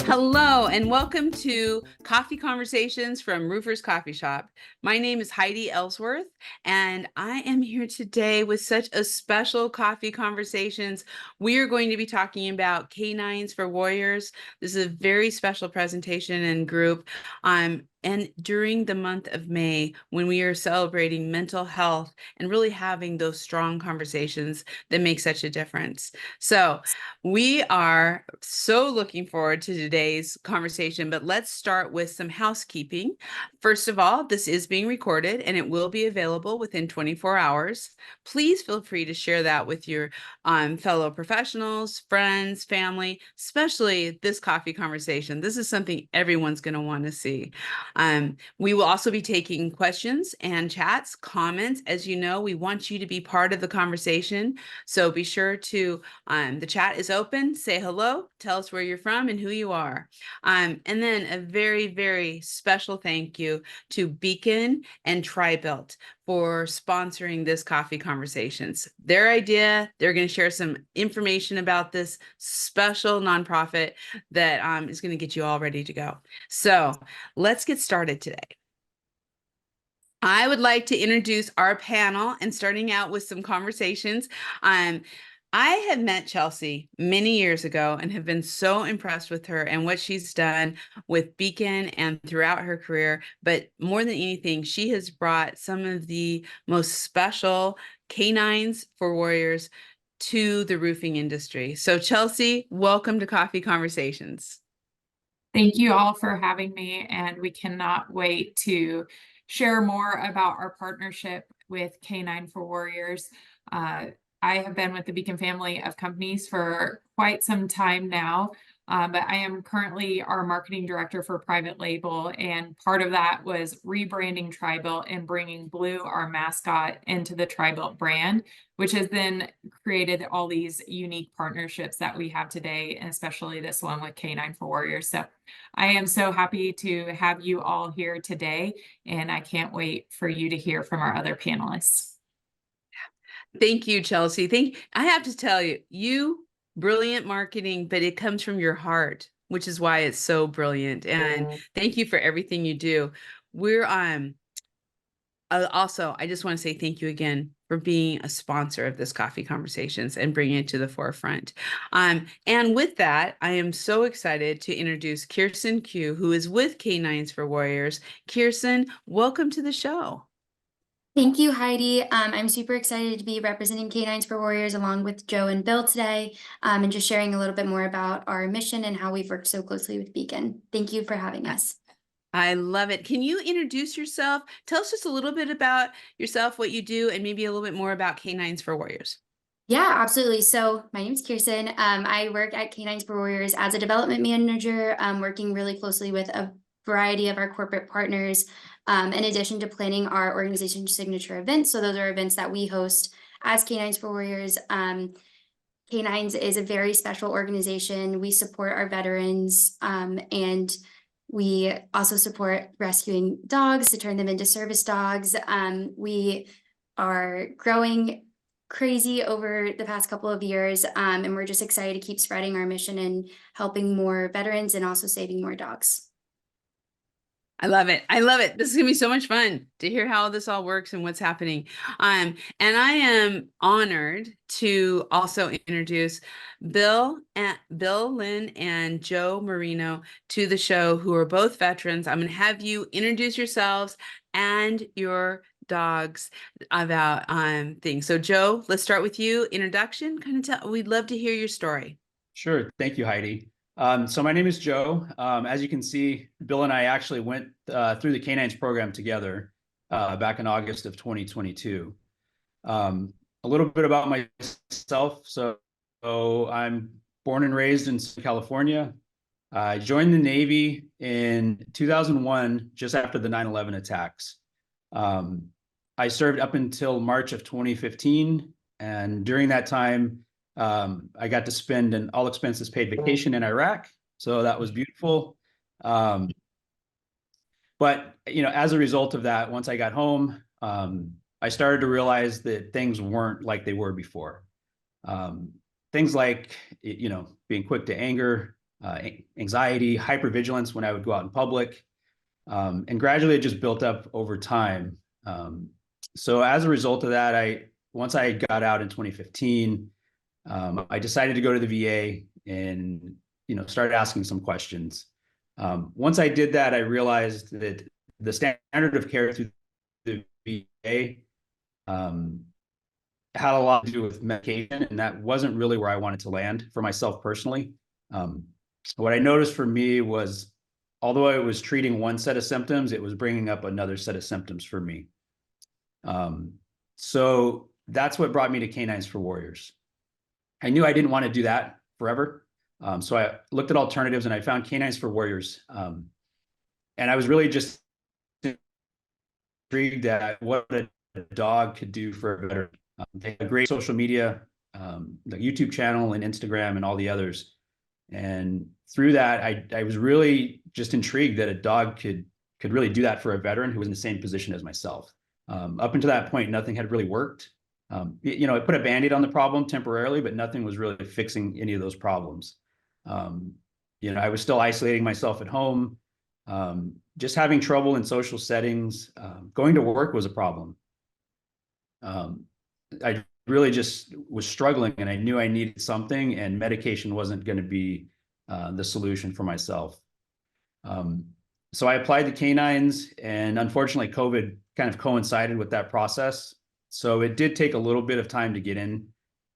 Hello, and welcome to Coffee Conversations from Roofers Coffee Shop. My name is Heidi Ellsworth, and I am here today with such a special coffee conversations. We are going to be talking about K9s for Warriors. This is a very special presentation and group. And during the month of May, when we are celebrating mental health and really having those strong conversations that make such a difference. So we are so looking forward to today's conversation, but let's start with some housekeeping. First of all, this is being recorded and it will be available within 24 hours. Please feel free to share that with your fellow professionals, friends, family, especially this coffee conversation. This is something everyone's going to want to see. We will also be taking questions and chats, comments. As you know, we want you to be part of the conversation. So be sure to, the chat is open, say hello, tell us where you're from and who you are. And then a very, very special thank you to Beacon and Tri-Built for sponsoring this coffee conversations. Their idea, they're going to share some information about this special nonprofit that is going to get you all ready to go. So let's get started today. I would like to introduce our panel and starting out with some conversations. I have met Chelsea many years ago and have been so impressed with her and what she's done with Beacon and throughout her career. But more than anything, she has brought some of the most special K9s for Warriors to the roofing industry. So Chelsea, welcome to Coffee Conversations. Thank you all for having me, and we cannot wait to share more about our partnership with K9 for Warriors. I have been with the Beacon family of companies for quite some time now, but I am currently our marketing director for private label, and part of that was rebranding Tri-Built and bringing Blue, our mascot, into the Tri-Built brand, which has then created all these unique partnerships that we have today, and especially this one with K9 for Warriors. So I am so happy to have you all here today, and I can't wait for you to hear from our other panelists. Thank you, Chelsea. I have to tell you, brilliant marketing, but it comes from your heart, which is why it's so brilliant. And thank you for everything you do. We're also, I just want to say thank you again for being a sponsor of this Coffee Conversations and bringing it to the forefront. And with that, I am so excited to introduce Kirsten Q, who is with K9s for Warriors. Kirsten, welcome to the show. Thank you, Heidi. I'm super excited to be representing K9s for Warriors along with Joe and Bill today, and just sharing a little bit more about our mission and how we've worked so closely with Beacon. Thank you for having us. I love it. Can you introduce yourself? Tell us just a little bit about yourself, what you do, and maybe a little bit more about K9s for Warriors. Yeah, absolutely. So my name is Kirsten. I work at K9s for Warriors as a development manager, working really closely with a variety of our corporate partners, in addition to planning our organization signature events. So those are events that we host as K9s for Warriors. K9s is a very special organization. We support our veterans, and we also support rescuing dogs to turn them into service dogs. We are growing crazy over the past couple of years, and we're just excited to keep spreading our mission and helping more veterans and also saving more dogs. I love it. I love it. This is gonna be so much fun to hear how this all works and what's happening. And I am honored to also introduce Bill, Lynn, and Joe Marino to the show, who are both veterans. I'm gonna have you introduce yourselves and your dogs about things. So Joe, let's start with you. Introduction, we'd love to hear your story. Sure. Thank you, Heidi. So my name is Joe. As you can see, Bill and I actually went through the K9s program together back in August of 2022. A little bit about myself. So I'm born and raised in California. I joined the Navy in 2001, just after the 9/11 attacks. I served up until March of 2015. And during that time, I got to spend an all expenses paid vacation in Iraq. So that was beautiful. But, as a result of that, once I got home, I started to realize that things weren't like they were before. Things like, being quick to anger, anxiety, hypervigilance when I would go out in public. And gradually it just built up over time. So as a result of that, once I got out in 2015, I decided to go to the VA and, started asking some questions. Once I did that, I realized that the standard of care through the VA had a lot to do with medication, and that wasn't really where I wanted to land for myself personally. What I noticed for me was, although I was treating one set of symptoms, it was bringing up another set of symptoms for me. So that's what brought me to K9s for Warriors. I knew I didn't want to do that forever. So I looked at alternatives and I found K9s for Warriors. And I was really just intrigued at what a dog could do for a veteran. They have great social media, the YouTube channel and Instagram and all the others. And through that, I was really just intrigued that a dog could really do that for a veteran who was in the same position as myself. Up until that point, nothing had really worked. It put a Band-Aid on the problem temporarily, but nothing was really fixing any of those problems. I was still isolating myself at home, just having trouble in social settings. Going to work was a problem. I really just was struggling, and I knew I needed something, and medication wasn't going to be the solution for myself. So I applied to K9s, and unfortunately, COVID kind of coincided with that process. So it did take a little bit of time to get in.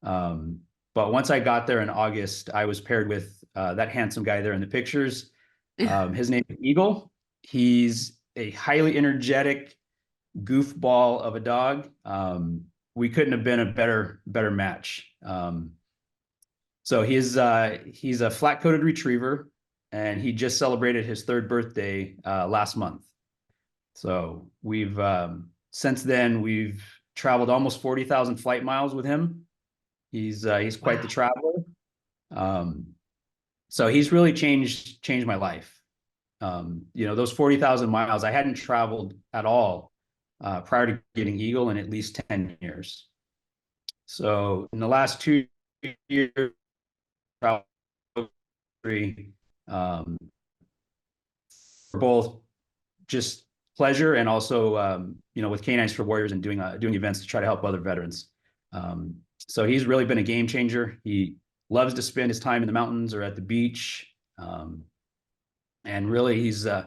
But once I got there in August, I was paired with that handsome guy there in the pictures. His name is Eagle. He's a highly energetic goofball of a dog. We couldn't have been a better match. So he's a flat-coated retriever, and he just celebrated his 3rd birthday last month. So we've since then we've traveled almost 40,000 flight miles with him. He's quite the traveler. So he's really changed my life. Those 40,000 miles, I hadn't traveled at all prior to getting Eagle in at least 10 years. So in the last 2 years, both just pleasure and also, with K9s for Warriors and doing events to try to help other veterans. So he's really been a game changer. He loves to spend his time in the mountains or at the beach. And really he's, the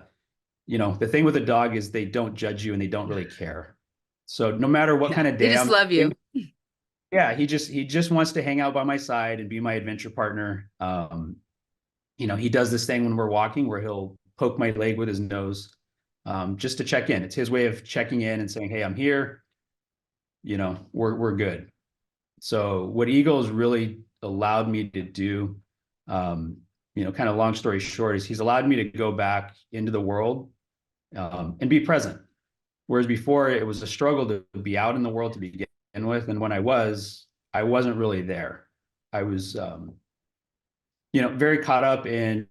thing with a dog is they don't judge you and they don't really care. So no matter what kind of day They just love you. Yeah, he just wants to hang out by my side and be my adventure partner. He does this thing when we're walking where he'll poke my leg with his nose, just to check in. It's his way of checking in and saying, "Hey, I'm here. We're good." So what Eagle's really allowed me to do, kind of long story short, is he's allowed me to go back into the world and be present. Whereas before it was a struggle to be out in the world to begin with. And when I wasn't really there. I was, very caught up in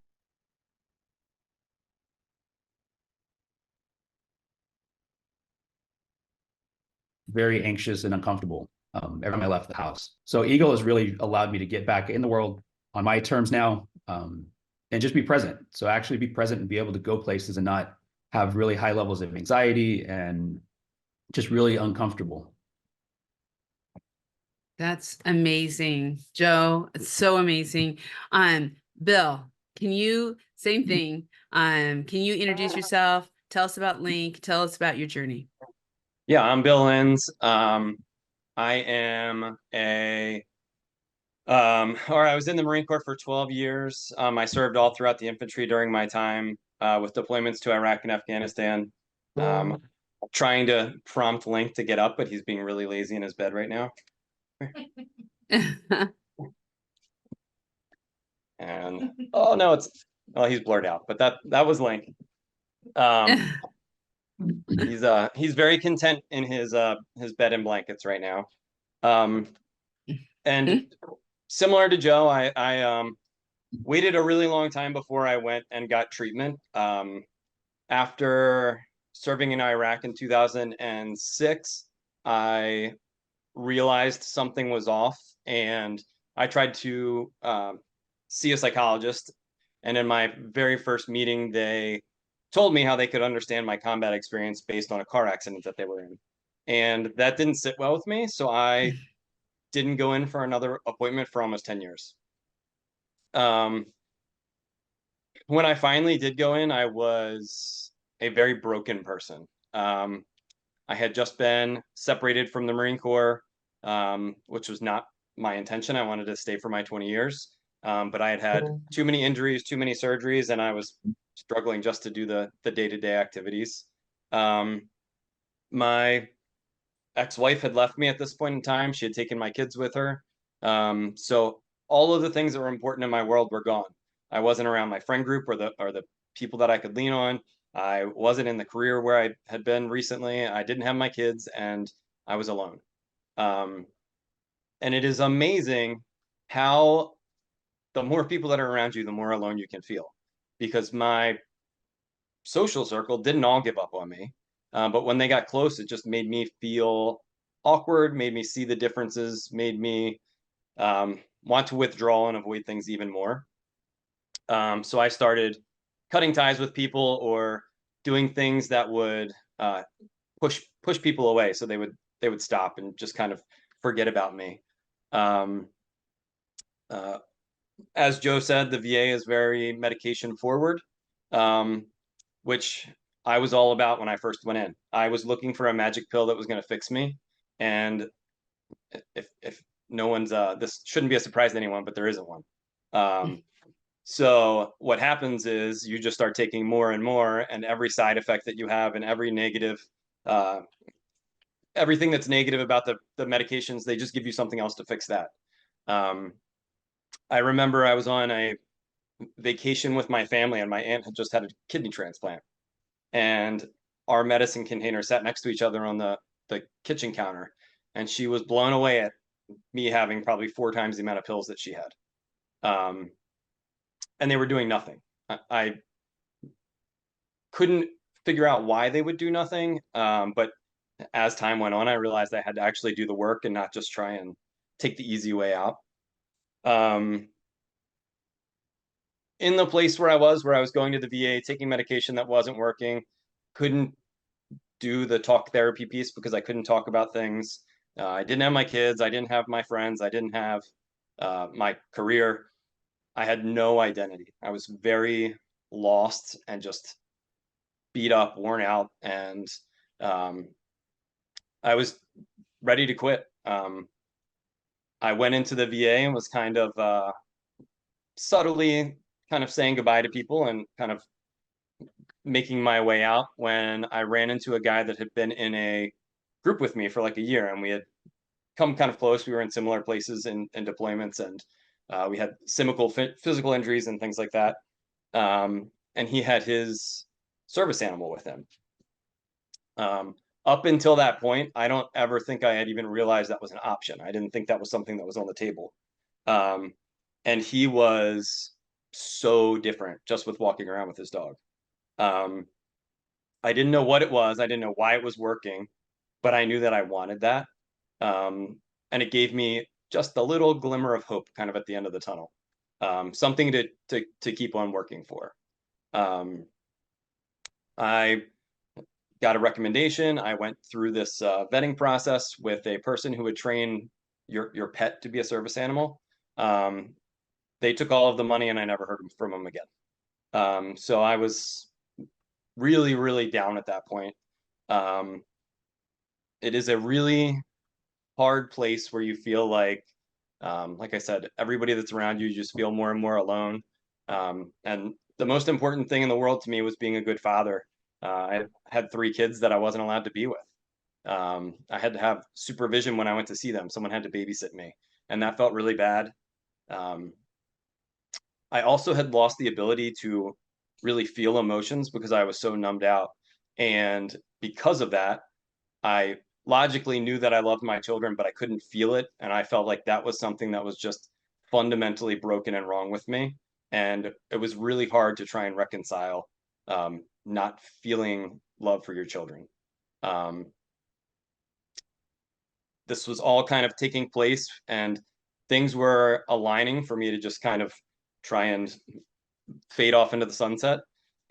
very anxious and uncomfortable every time I left the house. So Eagle has really allowed me to get back in the world on my terms now, and just be present. So actually be present and be able to go places and not have really high levels of anxiety and just really uncomfortable. That's amazing, Joe. It's so amazing. Bill, same thing. Can you introduce yourself? Tell us about Link. Tell us about your journey. Yeah, I'm Bill Lenz. I was in the Marine Corps for 12 years. I served all throughout the infantry during my time with deployments to Iraq and Afghanistan. Trying to prompt Link to get up, but he's being really lazy in his bed right now. And oh no, he's blurred out, but that was Link. He's very content in his bed and blankets right now. And similar to Joe, I waited a really long time before I went and got treatment. After serving in Iraq in 2006, I realized something was off, and I tried to see a psychologist. And in my very first meeting, they told me how they could understand my combat experience based on a car accident that they were in. And that didn't sit well with me. So I didn't go in for another appointment for almost 10 years. When I finally did go in, I was a very broken person. I had just been separated from the Marine Corps, which was not my intention. I wanted to stay for my 20 years. But I had had too many injuries, too many surgeries, and I was struggling just to do the day-to-day activities. My ex-wife had left me at this point in time. She had taken my kids with her. So all of the things that were important in my world were gone. I wasn't around my friend group or the people that I could lean on. I wasn't in the career where I had been recently. I didn't have my kids, and I was alone. And it is amazing how the more people that are around you, the more alone you can feel. Because my social circle didn't all give up on me. But when they got close, it just made me feel awkward, made me see the differences, made me want to withdraw and avoid things even more. So I started cutting ties with people or doing things that would push people away, so they would stop and just kind of forget about me. As Joe said, the VA is very medication forward, which I was all about when I first went in. I was looking for a magic pill that was going to fix me, and if no one's this shouldn't be a surprise to anyone, but there isn't one. So what happens is you just start taking more and more, and every side effect that you have and every negative, everything that's negative about the medications, they just give you something else to fix that. I remember I was on a vacation with my family, and my aunt had just had a kidney transplant, and our medicine containers sat next to each other on the kitchen counter, and she was blown away at me having probably 4 times the amount of pills that she had. And they were doing nothing. I couldn't figure out why they would do nothing. But as time went on, I realized I had to actually do the work and not just try and take the easy way out. In the place where I was going to the VA, taking medication that wasn't working, couldn't do the talk therapy piece because I couldn't talk about things. I didn't have my kids. I didn't have my friends. I didn't have my career. I had no identity. I was very lost and just beat up, worn out, and I was ready to quit. I went into the VA and was kind of subtly kind of saying goodbye to people and kind of making my way out when I ran into a guy that had been in a group with me for like a year, and we had come kind of close. We were in similar places in deployments, and we had physical injuries and things like that. And he had his service animal with him. Up until that point, I don't ever think I had even realized that was an option. I didn't think that was something that was on the table. And he was so different just with walking around with his dog. I didn't know what it was. I didn't know why it was working, but I knew that I wanted that. And it gave me just a little glimmer of hope kind of at the end of the tunnel. Something to keep on working for. I got a recommendation. I went through this vetting process with a person who would train your pet to be a service animal. They took all of the money, and I never heard from them again. So I was really, really down at that point. It is a really hard place where you feel like I said, everybody that's around you, you just feel more and more alone. And the most important thing in the world to me was being a good father. I had 3 kids that I wasn't allowed to be with. I had to have supervision when I went to see them. Someone had to babysit me, and that felt really bad. I also had lost the ability to really feel emotions because I was so numbed out. And because of that, I logically knew that I loved my children, but I couldn't feel it. And I felt like that was something that was just fundamentally broken and wrong with me. And it was really hard to try and reconcile not feeling love for your children. This was all kind of taking place, and things were aligning for me to just kind of try and fade off into the sunset.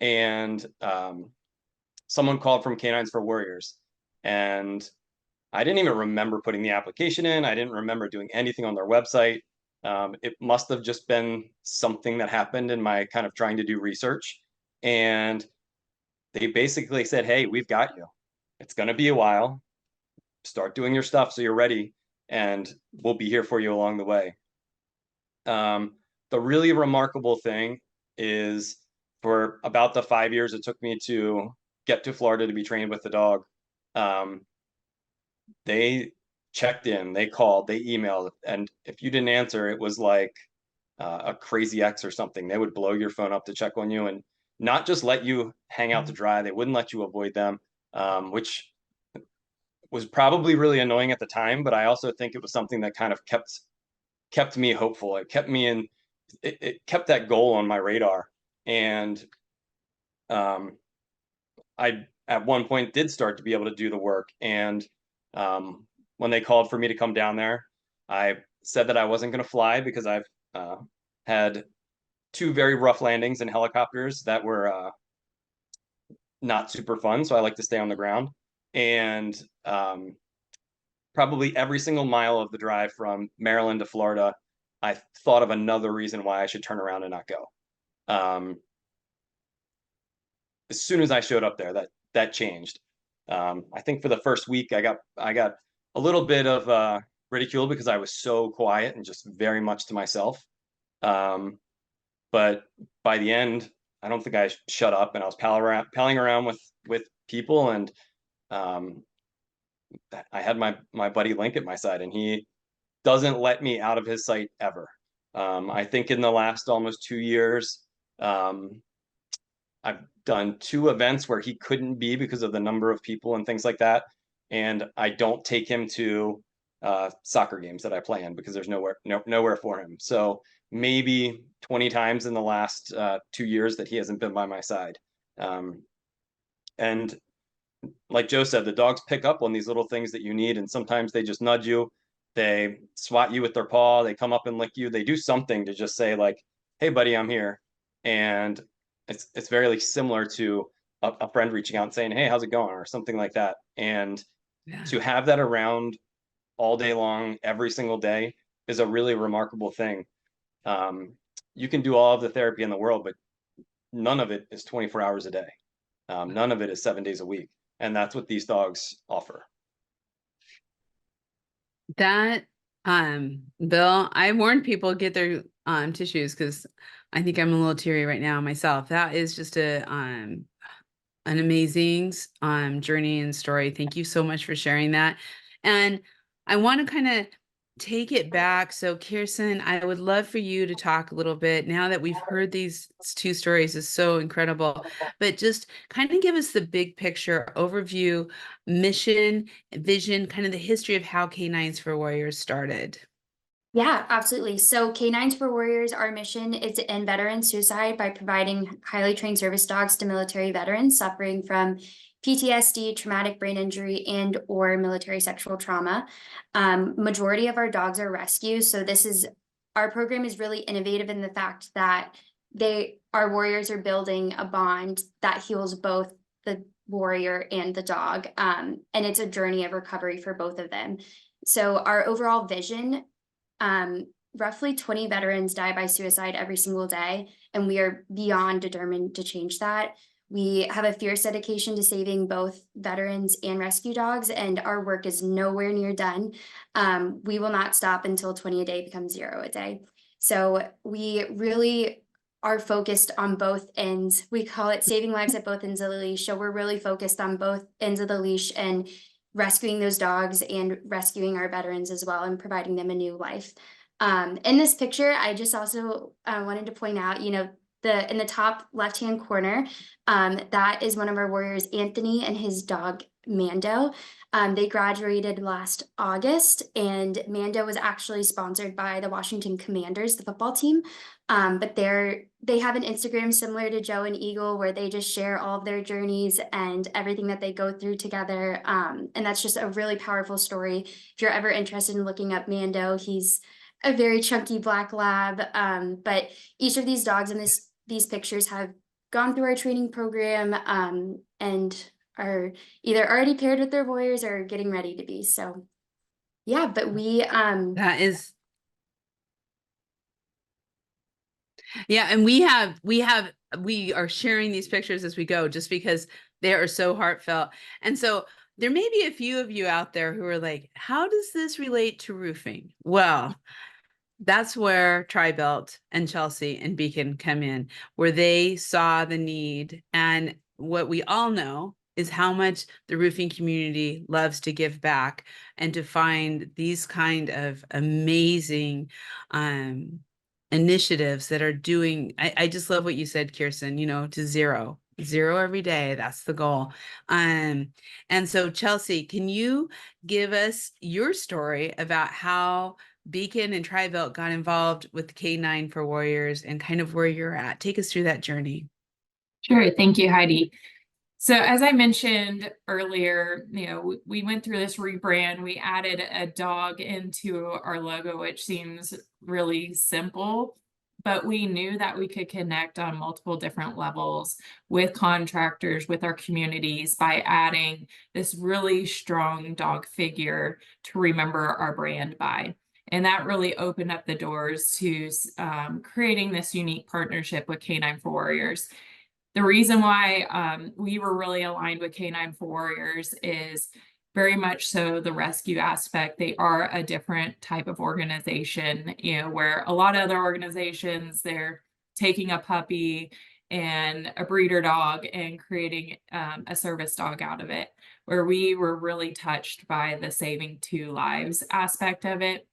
And someone called from K9s for Warriors, and I didn't even remember putting the application in. I didn't remember doing anything on their website. It must have just been something that happened in my kind of trying to do research. And they basically said, hey, we've got you. It's going to be a while. Start doing your stuff so you're ready, and we'll be here for you along the way. The really remarkable thing is, for about the 5 years it took me to get to Florida to be trained with the dog, they checked in, they called, they emailed, and if you didn't answer, it was like a crazy ex or something. They would blow your phone up to check on you and not just let you hang out to dry. They wouldn't let you avoid them, which was probably really annoying at the time, but I also think it was something that kind of kept me hopeful. It kept me in, it kept that goal on my radar. And I at one point did start to be able to do the work. And when they called for me to come down there, I said that I wasn't going to fly because I've had 2 very rough landings in helicopters that were not super fun. So I like to stay on the ground. And probably every single mile of the drive from Maryland to Florida, I thought of another reason why I should turn around and not go. As soon as I showed up there, that changed. I think for the first week, I got a little bit of ridicule because I was so quiet and just very much to myself. But by the end, I don't think I shut up, and I was palling around with people, and I had my buddy Link at my side, and he doesn't let me out of his sight ever. I think in the last almost 2 years, I've done 2 events where he couldn't be because of the number of people and things like that. And I don't take him to soccer games that I play in because there's nowhere for him. So maybe 20 times in the last 2 years that he hasn't been by my side. And like Joe said, the dogs pick up on these little things that you need. And sometimes they just nudge you. They swat you with their paw. They come up and lick you. They do something to just say like, hey, buddy, I'm here. And it's very like similar to a friend reaching out and saying, hey, how's it going? Or something like that. And to have that around all day long, every single day, is a really remarkable thing. You can do all of the therapy in the world, but none of it is 24 hours a day. None of it is 7 days a week. And that's what these dogs offer. That, Bill, I warned people get their tissues because I think I'm a little teary right now myself. That is just an amazing journey and story. Thank you so much for sharing that. And I want to kind of take it back. So Kirsten, I would love for you to talk a little bit now that we've heard these 2 stories is so incredible, but just kind of give us the big picture overview, mission, vision, kind of the history of how K9s for Warriors started. Yeah, absolutely. So K9s for Warriors, our mission is to end veteran suicide by providing highly trained service dogs to military veterans suffering from PTSD, traumatic brain injury, and or military sexual trauma. Majority of our dogs are rescues. So our program is really innovative in the fact that our warriors are building a bond that heals both the warrior and the dog. And it's a journey of recovery for both of them. So our overall vision, roughly 20 veterans die by suicide every single day, and we are beyond determined to change that. We have a fierce dedication to saving both veterans and rescue dogs, and our work is nowhere near done. We will not stop until 20 a day becomes 0 a day. So we really are focused on both ends. We call it saving lives at both ends of the leash. So we're really focused on both ends of the leash and rescuing those dogs and rescuing our veterans as well and providing them a new life. In this picture, I just also wanted to point out, in the top left-hand corner, that is one of our warriors, Anthony, and his dog, Mando. They graduated last August, and Mando was actually sponsored by the Washington Commanders, the football team. But they have an Instagram similar to Joe and Eagle where they just share all of their journeys and everything that they go through together. And that's just a really powerful story. If you're ever interested in looking up Mando, he's a very chunky black lab. But each of these dogs in this these pictures have gone through our training program and are either already paired with their warriors or getting ready to be. So yeah, but That is, yeah, and we are sharing these pictures as we go just because they are so heartfelt. And so there may be a few of you out there who are like, how does this relate to roofing? Well, that's where Tri-Belt and Chelsea and Beacon come in, where they saw the need. And what we all know is how much the roofing community loves to give back and to find these kind of amazing initiatives that are doing, I just love what you said, Kirsten, to zero every day. That's the goal. And so Chelsea, can you give us your story about how Beacon and Tri-Belt got involved with the K9 for Warriors and kind of where you're at? Take us through that journey. Sure. Thank you, Heidi. So as I mentioned earlier, we went through this rebrand. We added a dog into our logo, which seems really simple, but we knew that we could connect on multiple different levels with contractors, with our communities by adding this really strong dog figure to remember our brand by. And that really opened up the doors to creating this unique partnership with K9 for Warriors. The reason why we were really aligned with K9 for Warriors is very much so the rescue aspect. They are a different type of organization, where a lot of other organizations, they're taking a puppy and a breeder dog and creating a service dog out of it, where we were really touched by the saving 2 lives aspect of it.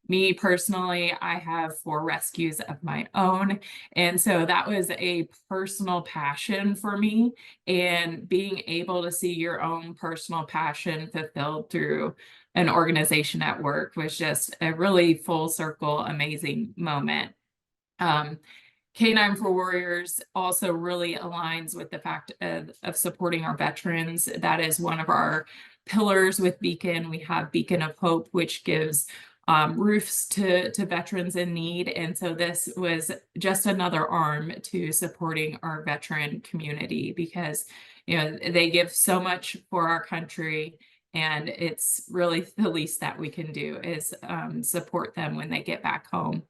Me personally, I have 4 rescues of my own. And so that was a personal passion for me. And being able to see your own personal passion fulfilled through an organization at work was just a really full circle, amazing moment. K9 for Warriors also really aligns with the fact of supporting our veterans. That is one of our pillars with Beacon. We have Beacon of Hope, which gives roofs to veterans in need. And so this was just another arm to supporting our veteran community because, they give so much for our country. And it's really the least that we can do is support them when they get back home.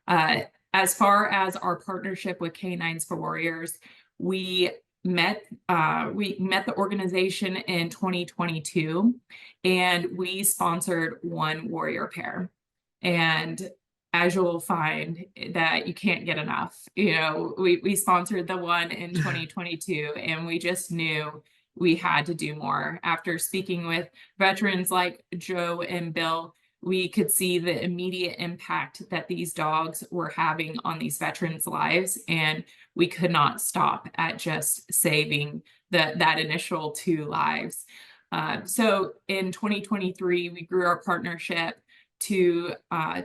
As far as our partnership with K9s for Warriors, we met the organization in 2022, and we sponsored 1 warrior pair. And as you'll find that you can't get enough, we sponsored the one in 2022, and we just knew we had to do more. After speaking with veterans like Joe and Bill, we could see the immediate impact that these dogs were having on these veterans' lives, and we could not stop at just saving that initial 2 lives. So in 2023, we grew our partnership to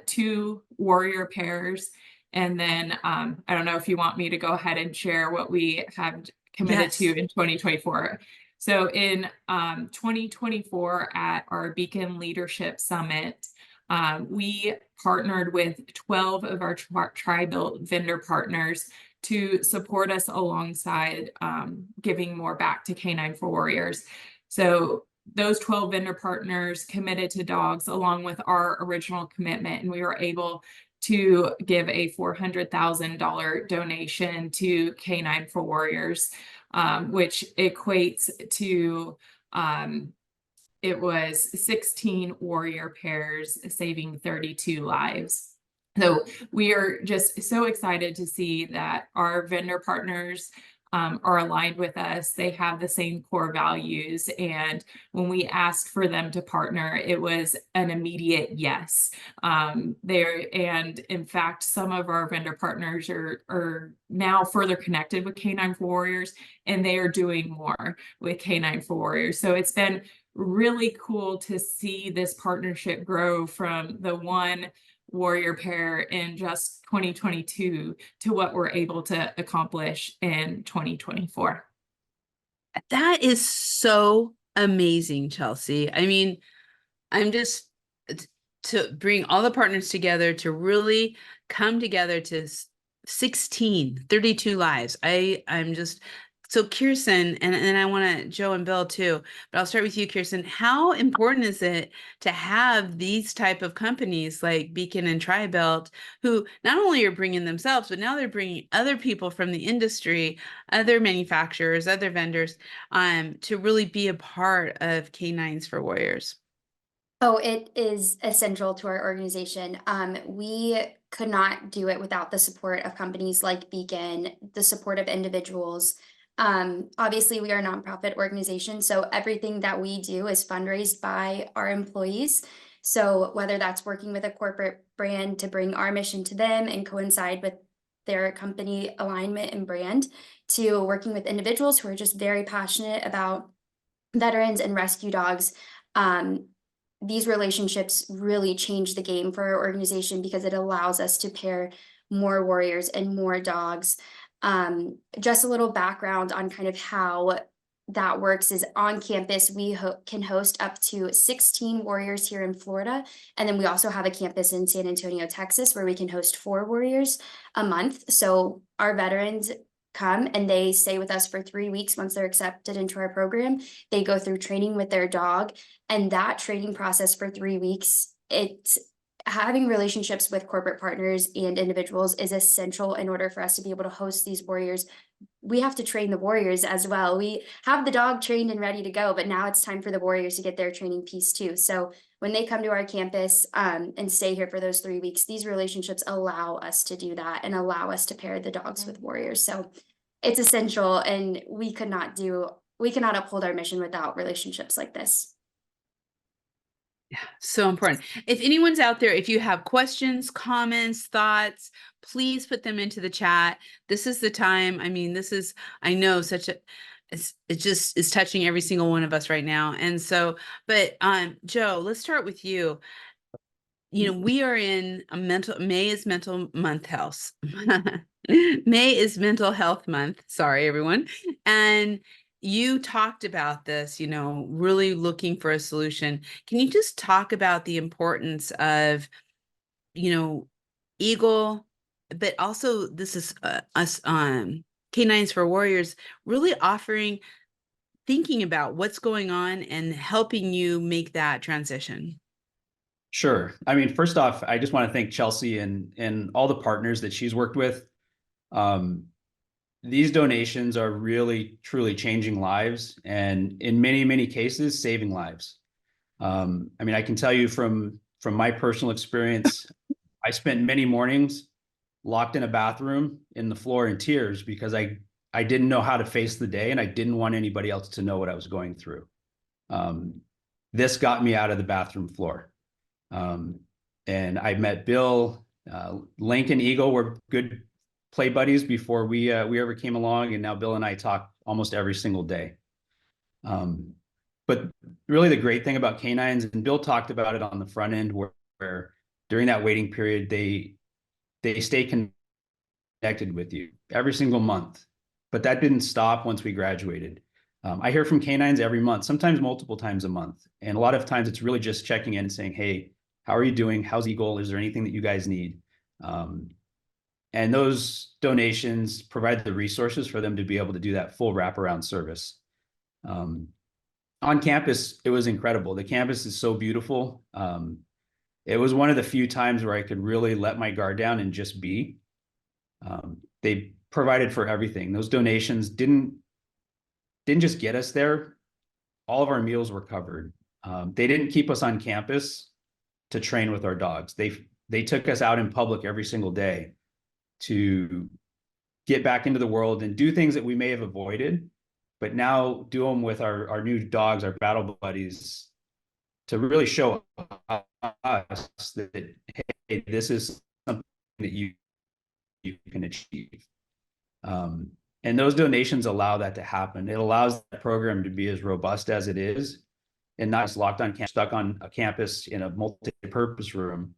2 warrior pairs. And then I don't know if you want me to go ahead and share what we have committed to in 2024. So in 2024 at our Beacon Leadership Summit, we partnered with 12 of our Tri-Belt vendor partners to support us alongside giving more back to K9 for Warriors. So those 12 vendor partners committed to dogs along with our original commitment, and we were able to give a $400,000 donation to K9 for Warriors, which equates to it was 16 warrior pairs saving 32 lives. So we are just so excited to see that our vendor partners are aligned with us. They have the same core values. And when we asked for them to partner, it was an immediate yes. And in fact, some of our vendor partners are now further connected with K9 for Warriors, and they are doing more with K9 for Warriors. So it's been really cool to see this partnership grow from the 1 warrior pair in just 2022 to what we're able to accomplish in 2024. That is so amazing, Chelsea. I mean, I'm just to bring all the partners together to really come together to 32 lives. I'm just so Kirsten, and then I want to Joe and Bill too, but I'll start with you, Kirsten. How important is it to have these type of companies like Beacon and Tri-Belt, who not only are bringing themselves, but now they're bringing other people from the industry, other manufacturers, other vendors, to really be a part of K9s for Warriors? Oh, it is essential to our organization. We could not do it without the support of companies like Beacon, the support of individuals. Obviously, we are a nonprofit organization, so everything that we do is fundraised by our employees. So whether that's working with a corporate brand to bring our mission to them and coincide with their company alignment and brand, to working with individuals who are just very passionate about veterans and rescue dogs. Um, these relationships really change the game for our organization because it allows us to pair more warriors and more dogs. Just a little background on kind of how that works is on campus, we can host up to 16 warriors here in Florida. And then we also have a campus in San Antonio, Texas, where we can host 4 warriors a month. So our veterans come and they stay with us for 3 weeks. Once they're accepted into our program, they go through training with their dog, and that training process for 3 weeks, it's having relationships with corporate partners and individuals is essential in order for us to be able to host these warriors. We have to train the warriors as well. We have the dog trained and ready to go, but now it's time for the warriors to get their training piece too. So when they come to our campus and stay here for those 3 weeks, these relationships allow us to do that and allow us to pair the dogs with warriors. So it's essential, and we cannot uphold our mission without relationships like this. Yeah, so important. If anyone's out there, if you have questions, comments, thoughts, please put them into the chat. This is the time. I mean, this is, I know, such a, it just is touching every single one of us right now. And so, but Joe, let's start with you. You know, we are in a May is mental month health. May is mental health month. Sorry, everyone. And you talked about this, you know, really looking for a solution. Can you just talk about the importance of, you know, Eagle, but also this is us K9s for Warriors really offering, thinking about what's going on and helping you make that transition? Sure. I mean, first off, I just want to thank Chelsea and all the partners that she's worked with. These donations are really, truly changing lives, and in many, many cases, saving lives. I mean, I can tell you from my personal experience, I spent many mornings locked in a bathroom in the floor in tears because I didn't know how to face the day, and I didn't want anybody else to know what I was going through. This got me out of the bathroom floor. And I met Bill, Link and Eagle were good play buddies before we ever came along, and now Bill and I talk almost every single day. But really the great thing about K9s, and Bill talked about it on the front end, where during that waiting period, they stay connected with you every single month. But that didn't stop once we graduated. I hear from K9s every month, sometimes multiple times a month. And a lot of times it's really just checking in and saying, hey, how are you doing? How's Eagle? Is there anything that you guys need? And those donations provide the resources for them to be able to do that full wraparound service. On campus, it was incredible. The campus is so beautiful. It was one of the few times where I could really let my guard down and just be. They provided for everything. Those donations didn't just get us there. All of our meals were covered. They didn't keep us on campus to train with our dogs. They took us out in public every single day to get back into the world and do things that we may have avoided, but now do them with our new dogs, our battle buddies, to really show us that, hey, this is something that you can achieve. And those donations allow that to happen. It allows the program to be as robust as it is, and not just locked on stuck on a campus in a multi-purpose room,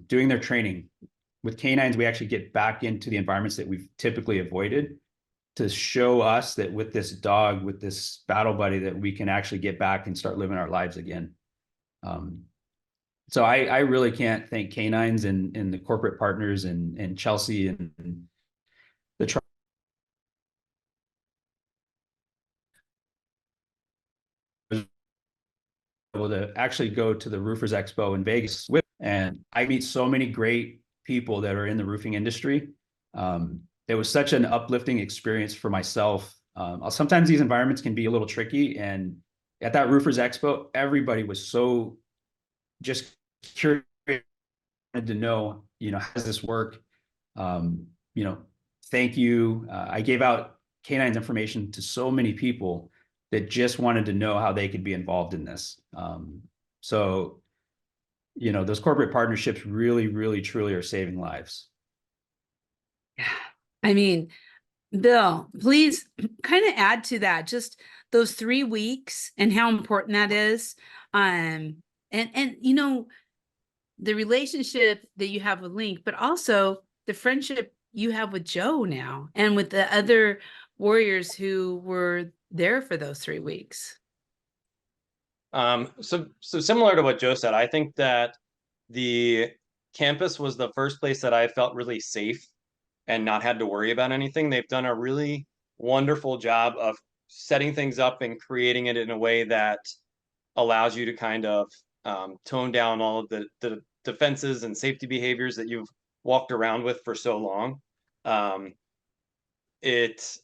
doing their training. With K9s, we actually get back into the environments that we've typically avoided to show us that with this dog, with this battle buddy, that we can actually get back and start living our lives again. So I really can't thank K9s and the corporate partners and Chelsea and the able to actually go to the Roofers Expo in Vegas with, and I meet so many great people that are in the roofing industry. It was such an uplifting experience for myself. Sometimes these environments can be a little tricky, and at that Roofers Expo, everybody was so just curious to know, how does this work? Um, you know, Thank you. I gave out K9's information to so many people that just wanted to know how they could be involved in this. So, those corporate partnerships really, really, truly are saving lives. Yeah. I mean, Bill, please kind of add to that, just those 3 weeks and how important that is. And the relationship that you have with Link, but also the friendship you have with Joe now and with the other warriors who were there for those 3 weeks. So similar to what Joe said, I think that the campus was the first place that I felt really safe and not had to worry about anything. They've done a really wonderful job of setting things up and creating it in a way that allows you to kind of tone down all of the defenses and safety behaviors that you've walked around with for so long. It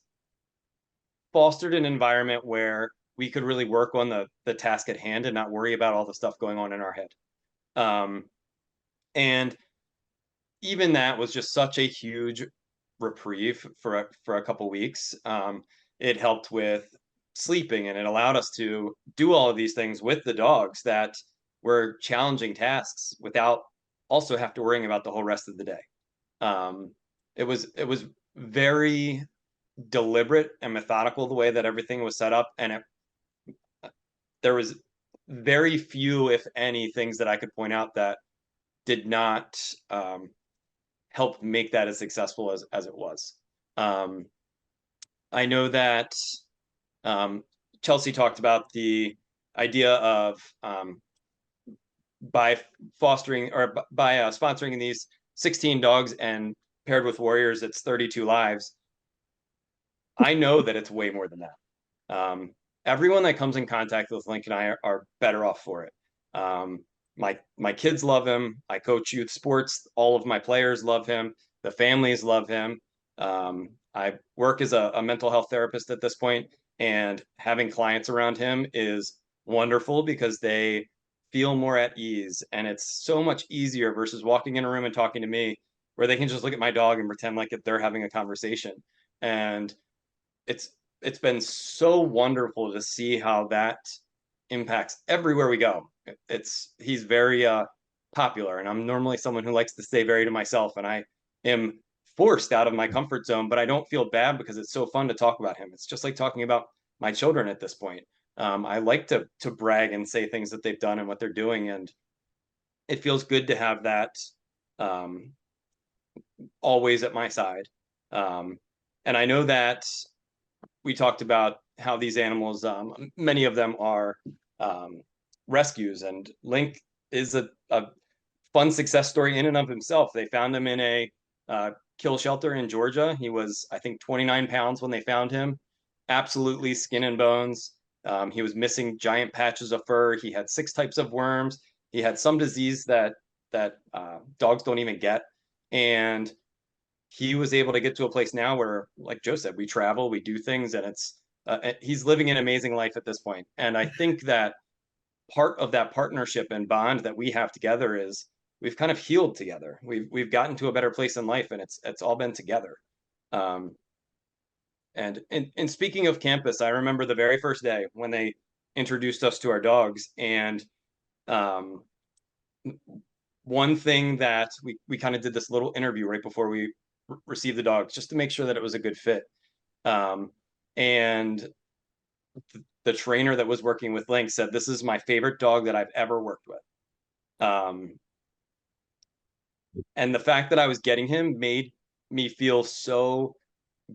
fostered an environment where we could really work on the task at hand and not worry about all the stuff going on in our head. And even that was just such a huge reprieve for a couple weeks. It helped with sleeping, and it allowed us to do all of these things with the dogs that were challenging tasks without also have to worrying about the whole rest of the day. It was very deliberate and methodical the way that everything was set up, and there was very few, if any, things that I could point out that did not help make that as successful as it was. I know that Chelsea talked about the idea of by fostering or by sponsoring these 16 dogs and paired with warriors, it's 32 lives. I know that it's way more than that. Everyone that comes in contact with Link and I are better off for it. My kids love him. I coach youth sports. All of my players love him. The families love him. I work as a mental health therapist at this point, and having clients around him is wonderful because they feel more at ease, and it's so much easier versus walking in a room and talking to me, where they can just look at my dog and pretend like they're having a conversation. And it's been so wonderful to see how that impacts everywhere we go. He's very popular, and I'm normally someone who likes to stay very to myself, and I am forced out of my comfort zone, but I don't feel bad because it's so fun to talk about him. It's just like talking about my children at this point. I like to brag and say things that they've done and what they're doing, and it feels good to have that always at my side. And I know that we talked about how these animals, many of them are rescues, and Link is a fun success story in and of himself. They found him in a kill shelter in Georgia. He was, I think, 29 pounds when they found him, absolutely skin and bones. He was missing giant patches of fur. He had 6 types of worms. He had some disease that dogs don't even get. And he was able to get to a place now where, like Joe said, we travel, we do things, and he's living an amazing life at this point. And I think that part of that partnership and bond that we have together is we've kind of healed together. We've gotten to a better place in life, and it's all been together. And speaking of campus, I remember the very first day when they introduced us to our dogs, and one thing that we kind of did this little interview right before we received the dogs, just to make sure that it was a good fit. And the trainer that was working with Link said, "This is my favorite dog that I've ever worked with." And the fact that I was getting him made me feel so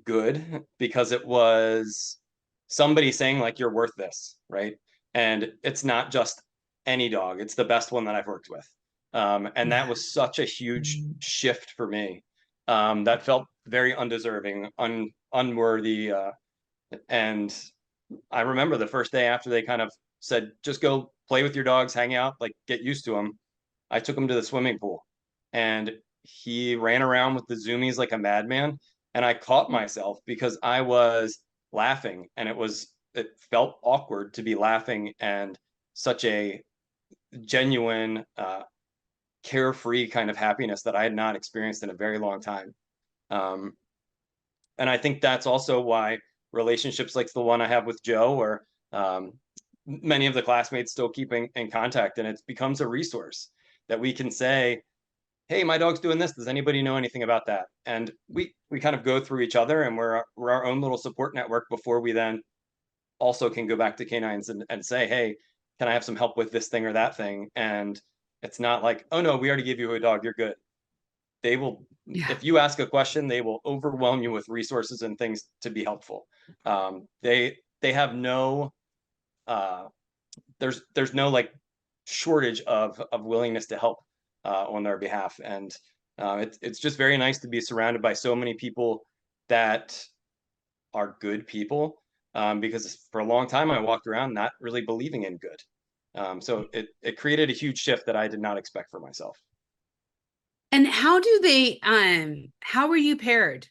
good, because it was somebody saying, like, you're worth this, right? And it's not just any dog, it's the best one that I've worked with. And that was such a huge shift for me. That felt very undeserving, unworthy. And I remember the first day after they kind of said, just go play with your dogs, hang out, like get used to them. I took him to the swimming pool and he ran around with the zoomies like a madman. And I caught myself because I was laughing and it felt awkward to be laughing and such a genuine, carefree kind of happiness that I had not experienced in a very long time. And I think that's also why relationships like the one I have with Joe, or many of the classmates still keep in contact, and it becomes a resource that we can say, hey, my dog's doing this. Does anybody know anything about that? And we kind of go through each other, and we're our own little support network before we then also can go back to K9s and say, hey, can I have some help with this thing or that thing? And it's not like, oh no, we already gave you a dog, you're good. They will, if you ask a question, they will overwhelm you with resources and things to be helpful. They have no, there's no like shortage of willingness to help on their behalf. And it's just very nice to be surrounded by so many people that are good people, because for a long time I walked around not really believing in good. So it created a huge shift that I did not expect for myself. And how do they how are you paired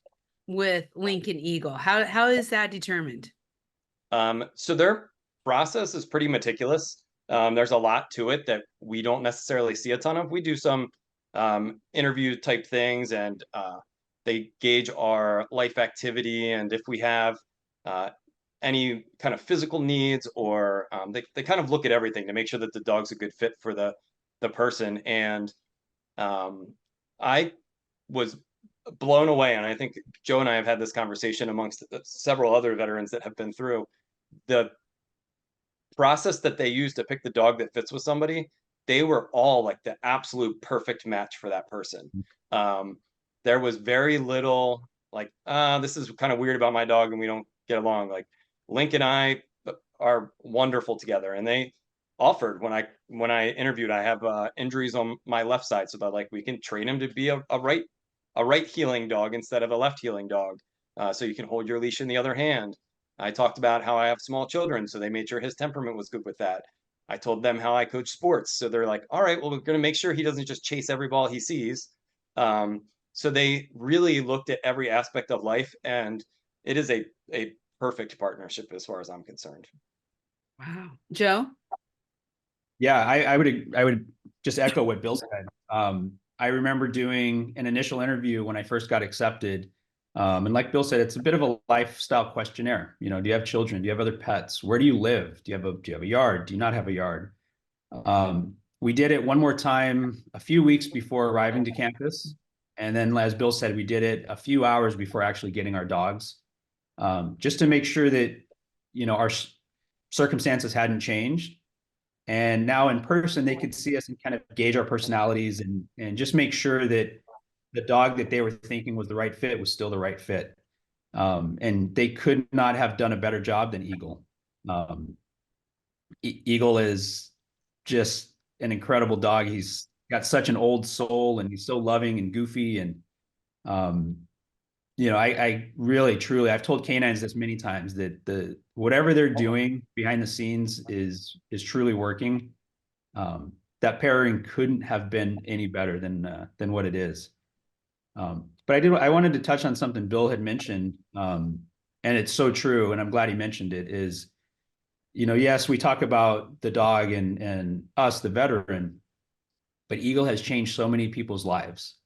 with Lincoln Eagle? How is that determined? So their process is pretty meticulous. There's a lot to it that we don't necessarily see a ton of. We do some interview type things, and they gauge our life activity, and if we have any kind of physical needs, or they kind of look at everything to make sure that the dog's a good fit for the person. And I was blown away, and I think Joe and I have had this conversation amongst several other veterans that have been through the process that they use to pick the dog that fits with somebody. They were all like the absolute perfect match for that person. There was very little like, this is kind of weird about my dog and we don't get along. Like Link and I are wonderful together, and they offered when I interviewed, I have injuries on my left side, so that like we can train him to be a right heeling dog instead of a left heeling dog, so you can hold your leash in the other hand. I talked about how I have small children, so they made sure his temperament was good with that. I told them how I coach sports, so they're like, all right, well, we're going to make sure he doesn't just chase every ball he sees. So they really looked at every aspect of life, and it is a perfect partnership as far as I'm concerned. Wow. Joe? Yeah, I would just echo what Bill said. I remember doing an initial interview when I first got accepted. And like Bill said, it's a bit of a lifestyle questionnaire. You know, do you have children? Do you have other pets? Where do you live? Do you have a yard? Do you not have a yard? We did it one more time a few weeks before arriving to campus. And then, as Bill said, we did it a few hours before actually getting our dogs, just to make sure that, you know, our circumstances hadn't changed. And now in person, they could see us and kind of gauge our personalities, and just make sure that the dog that they were thinking was the right fit was still the right fit. And they could not have done a better job than Eagle. Eagle is just an incredible dog. He's got such an old soul, and he's so loving and goofy. And, you know, I really, truly, I've told K9s this many times, that whatever they're doing behind the scenes is truly working. That pairing couldn't have been any better than what it is. But I wanted to touch on something Bill had mentioned, and it's so true, and I'm glad he mentioned it, is, you know, yes, we talk about the dog and us, the veteran, but Eagle has changed so many people's lives.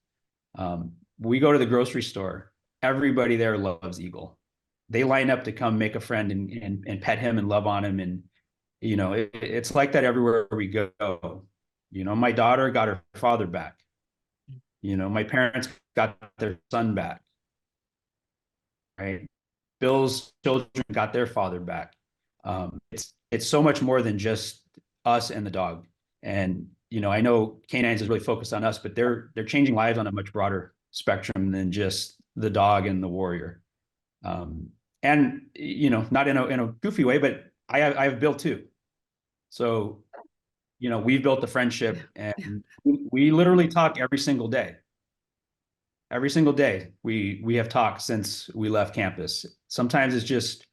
We go to the grocery store, everybody there loves Eagle. They line up to come make a friend and pet him and love on him. And, you know, it's like that everywhere we go. You know, my daughter got her father back. You know, my parents got their son back. Right. Bill's children got their father back. It's so much more than just us and the dog. And, you know, I know K9s is really focused on us, but they're changing lives on a much broader spectrum than just the dog and the warrior. And, you know, not in a goofy way, but I have Bill too. So you know, we've built a friendship, and we literally talk every single day. Every single day we have talked since we left campus. Sometimes it's just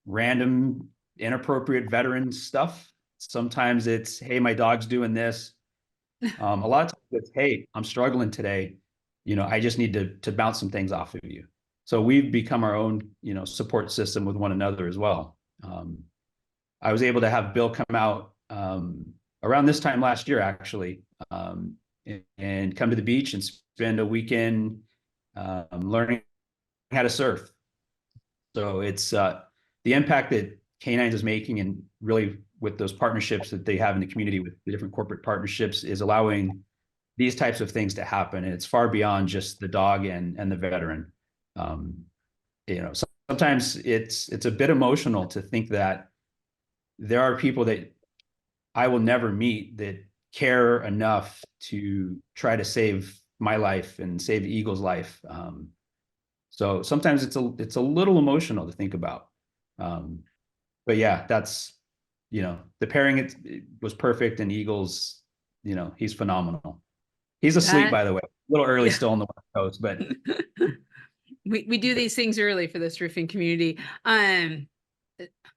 random, inappropriate veteran stuff. Sometimes it's, hey, my dog's doing this. A lot of times it's, hey, I'm struggling today. You know, I just need to bounce some things off of you. So we've become our own, you know, support system with one another as well. I was able to have Bill come out around this time last year, actually, and come to the beach and spend a weekend learning how to surf. So it's the impact that K9s is making, and really with those partnerships that they have in the community with the different corporate partnerships, is allowing these types of things to happen. And it's far beyond just the dog and the veteran. You know, sometimes it's a bit emotional to think that there are people that I will never meet that care enough to try to save my life and save Eagle's life. So sometimes it's a little emotional to think about. But yeah, that's, you know, the pairing it was perfect, and Eagles, you know, he's phenomenal. He's asleep, by the way. A little early still on the West Coast, but we do these things early for this roofing community.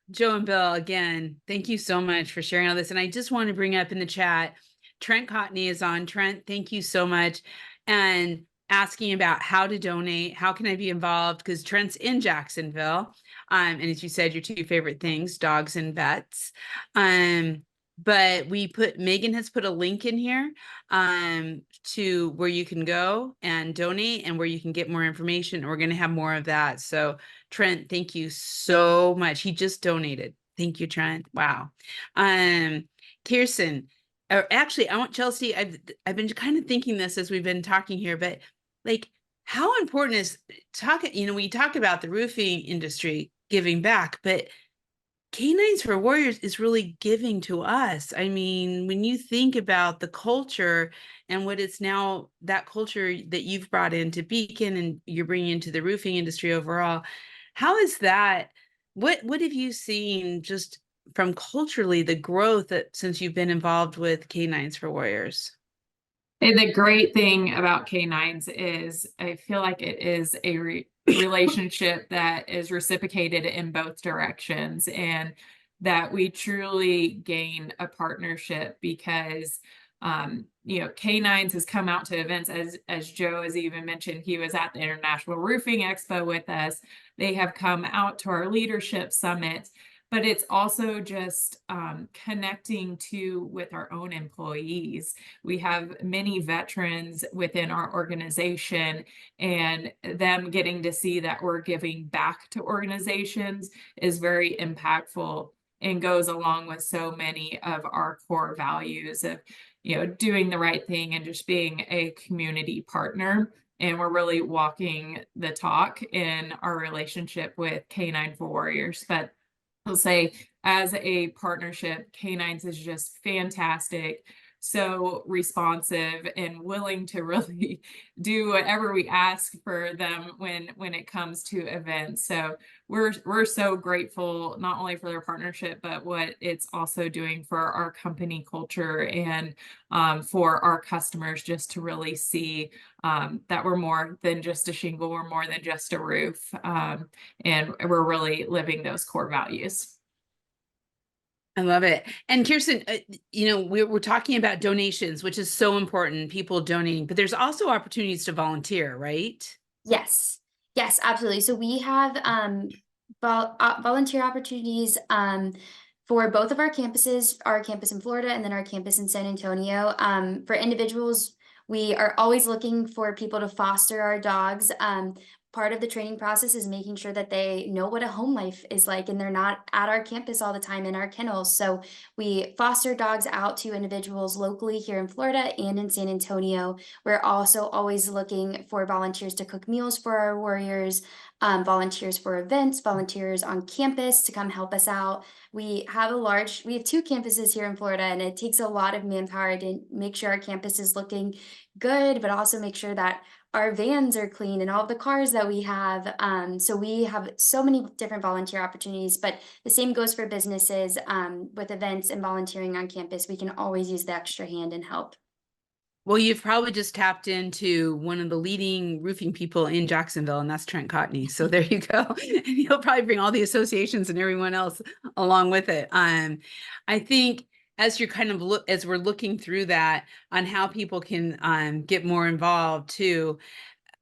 Joe and Bill, again, thank you so much for sharing all this. And I just want to bring up in the chat, Trent Cotney is on. Trent, thank you so much. And asking about how to donate, how can I be involved? Because Trent's in Jacksonville. And as you said, your two favorite things, dogs and vets. But Megan has put a link in here to where you can go and donate and where you can get more information. We're going to have more of that. So Trent, thank you so much. He just donated. Thank you, Trent. Wow. Kirsten, or actually, I want Chelsea. I've been kind of thinking this as we've been talking here, but like, how important is talking? You know, we talk about the roofing industry giving back, but K9s for Warriors is really giving to us. I mean, when you think about the culture and what it's now, that culture that you've brought into Beacon and you're bringing into the roofing industry overall, how is that? What have you seen just from culturally the growth that since you've been involved with K9s for Warriors? And the great thing about K9s is I feel like it is a relationship that is reciprocated in both directions, and that we truly gain a partnership because you know, K9s has come out to events, as Joe has even mentioned. He was at the International Roofing Expo with us. They have come out to our leadership summit. But it's also just connecting with our own employees. We have many veterans within our organization, and them getting to see that we're giving back to organizations is very impactful and goes along with so many of our core values of, you know, doing the right thing and just being a community partner. And we're really walking the talk in our relationship with K9 for Warriors. But I'll say, as a partnership, K9s is just fantastic, so responsive and willing to really do whatever we ask for them when it comes to events. So we're so grateful not only for their partnership, but what it's also doing for our company culture and for our customers, just to really see that we're more than just a shingle, we're more than just a roof, and we're really living those core values. I love it. And Kirsten, you know, we're talking about donations, which is so important, people donating, but there's also opportunities to volunteer, right? Yes, yes, absolutely. So we have volunteer opportunities for both of our campuses, our campus in Florida and then our campus in San Antonio. For individuals, we are always looking for people to foster our dogs. Part of the training process is making sure that they know what a home life is like, and they're not at our campus all the time in our kennels. So we foster dogs out to individuals locally here in Florida and in San Antonio. We're also always looking for volunteers to cook meals for our warriors, volunteers for events, volunteers on campus to come help us out. We have two campuses here in Florida, and it takes a lot of manpower to make sure our campus is looking good, but also make sure that our vans are clean and all of the cars that we have. So we have so many different volunteer opportunities, but the same goes for businesses. With events and volunteering on campus, we can always use the extra hand and help. Well, you've probably just tapped into one of the leading roofing people in Jacksonville, and that's Trent Cotney. So there you go. And he'll probably bring all the associations and everyone else along with it. I think as you're kind of as we're looking through that on how people can get more involved too,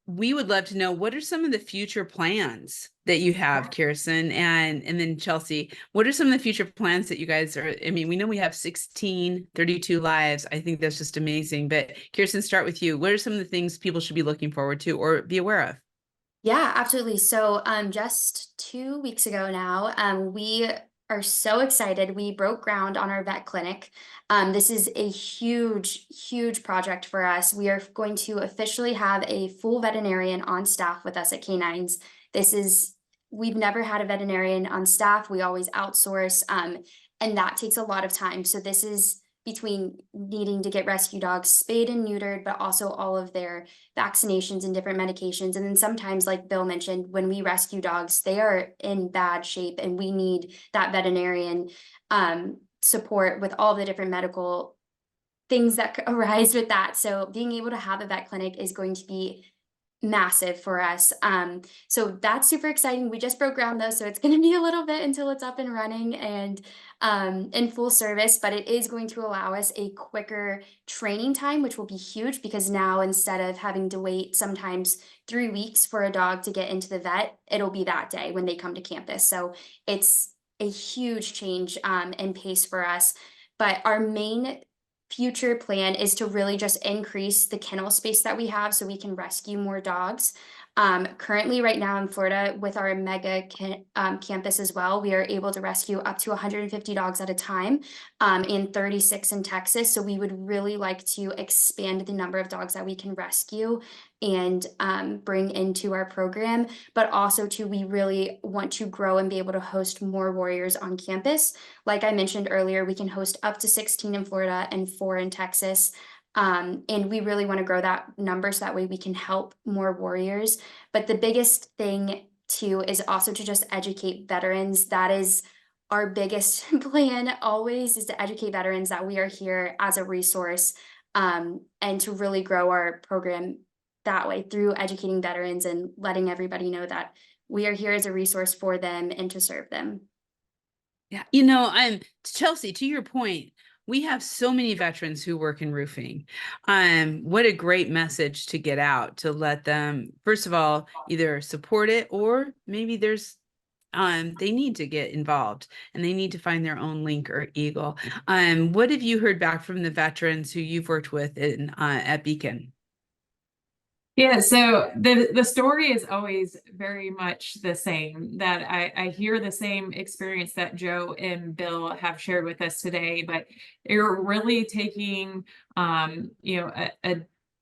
we would love to know, what are some of the future plans that you have, Kirsten, and then Chelsea? What are some of the future plans that you guys are? I mean, we know we have 32 lives. I think that's just amazing. But Kirsten, start with you. What are some of the things people should be looking forward to or be aware of? Yeah, absolutely. So, just 2 weeks ago now, we are so excited. We broke ground on our vet clinic. This is a huge, huge project for us. We are going to officially have a full veterinarian on staff with us at K9s. We've never had a veterinarian on staff. We always outsource, and that takes a lot of time. So this is between needing to get rescue dogs spayed and neutered, but also all of their vaccinations and different medications. And then sometimes, like Bill mentioned, when we rescue dogs, they are in bad shape and we need that veterinarian support with all the different medical things that arise with that. So being able to have a vet clinic is going to be massive for us. So that's super exciting. We just broke ground though, so it's going to be a little bit until it's up and running and in full service, but it is going to allow us a quicker training time, which will be huge because now instead of having to wait sometimes 3 weeks for a dog to get into the vet, it'll be that day when they come to campus. So it's a huge change and pace for us. But our main future plan is to really just increase the kennel space that we have so we can rescue more dogs. Currently, right now in Florida, with our mega campus as well, we are able to rescue up to 150 dogs at a time, and 36 in Texas. So we would really like to expand the number of dogs that we can rescue and bring into our program. But also, too, we really want to grow and be able to host more warriors on campus. Like I mentioned earlier, we can host up to 16 in Florida and 4 in Texas. And we really want to grow that number so that way we can help more warriors. But the biggest thing too is also to just educate veterans. That is our biggest plan always, is to educate veterans that we are here as a resource, and to really grow our program that way through educating veterans and letting everybody know that we are here as a resource for them and to serve them. Yeah, Chelsea, to your point, we have so many veterans who work in roofing. What a great message to get out, to let them, first of all, either support it or maybe they need to get involved and they need to find their own link or eagle. What have you heard back from the veterans who you've worked with at Beacon? Yeah, so the story is always very much the same, that I hear the same experience that Joe and Bill have shared with us today, but you're really taking a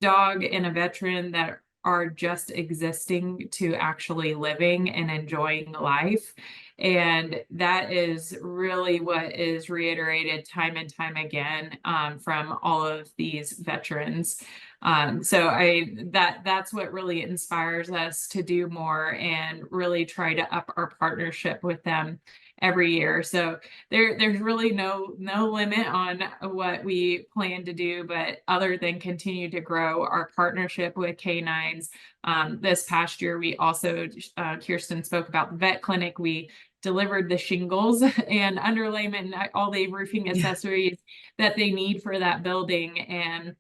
dog and a veteran that are just existing to actually living and enjoying life. And that is really what is reiterated time and time again from all of these veterans. That's what really inspires us to do more and really try to up our partnership with them every year. So there's really no limit on what we plan to do, but other than continue to grow our partnership with K9s. This past year, we also, Kirsten spoke about the vet clinic. We delivered the shingles and underlayment and all the roofing accessories that they need for that building. And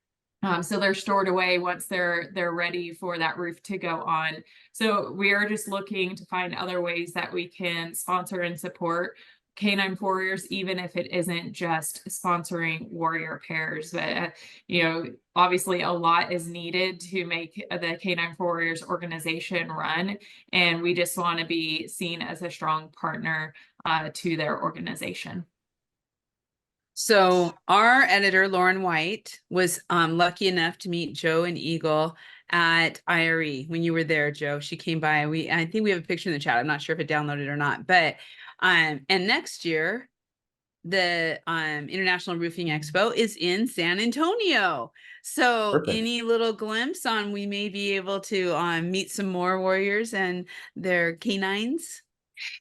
so they're stored away once they're ready for that roof to go on. So we are just looking to find other ways that we can sponsor and support K9 warriors, even if it isn't just sponsoring warrior pairs. But obviously a lot is needed to make the K9 warriors organization run, and we just want to be seen as a strong partner to their organization. So our editor, Lauren White, was lucky enough to meet Joe and Eagle at IRE when you were there, Joe. She came by. I think we have a picture in the chat. I'm not sure if it downloaded or not, but and next year the International Roofing Expo is in San Antonio. So Perfect. any little glimpse on we may be able to meet some more warriors and their K9s?